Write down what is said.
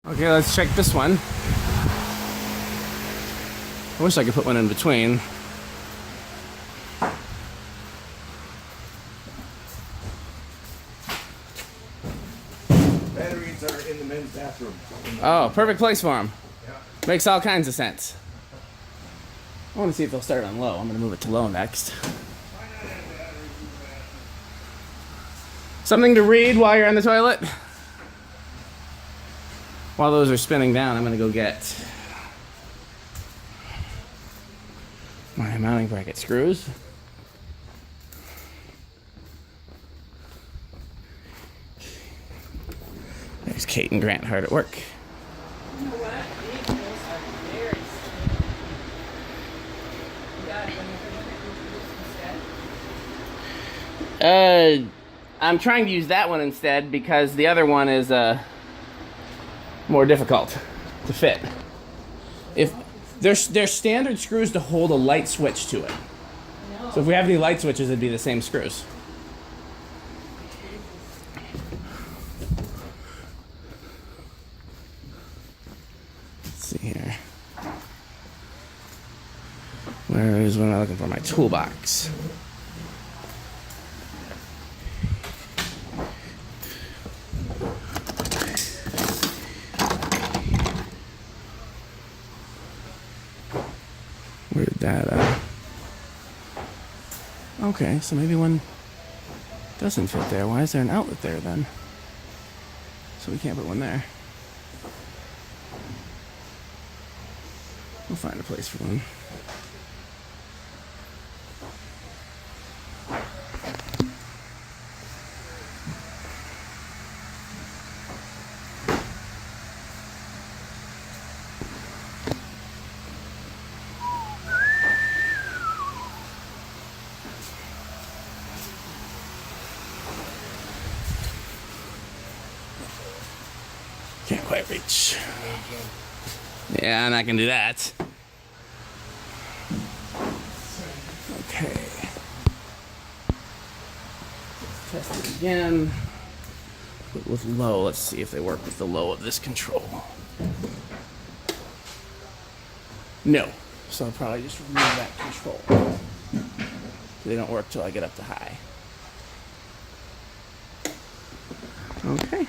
Okay, let's check this one. I wish I could put one in between. Batteries are in the men's bathroom. Oh, perfect place for them. Yeah. Makes all kinds of sense. I want to see if they'll start on low. I'm going to move it to low next. Something to read while you're on the toilet? While those are spinning down, I'm going to go get my mounting bracket screws. There's Kate and Grant hard at work. You know what? These bills are very sticky. You got it when you're going to instead? I'm trying to use that one instead because the other one is more difficult to fit. If there's standard screws to hold a light switch to it. No. So if we have any light switches, it'd be the same screws. Let's see here. What am I looking for? My toolbox. Where did that, okay, so maybe one doesn't fit there. Why is there an outlet there then? So we can't put one there. We'll find a place for one. Can't quite reach. Yeah, and I can do that. Okay. Let's test it again. With low, let's see if they work with the low of this control. No. So I'll probably just remove that control. They don't work till I get up to high. Okay.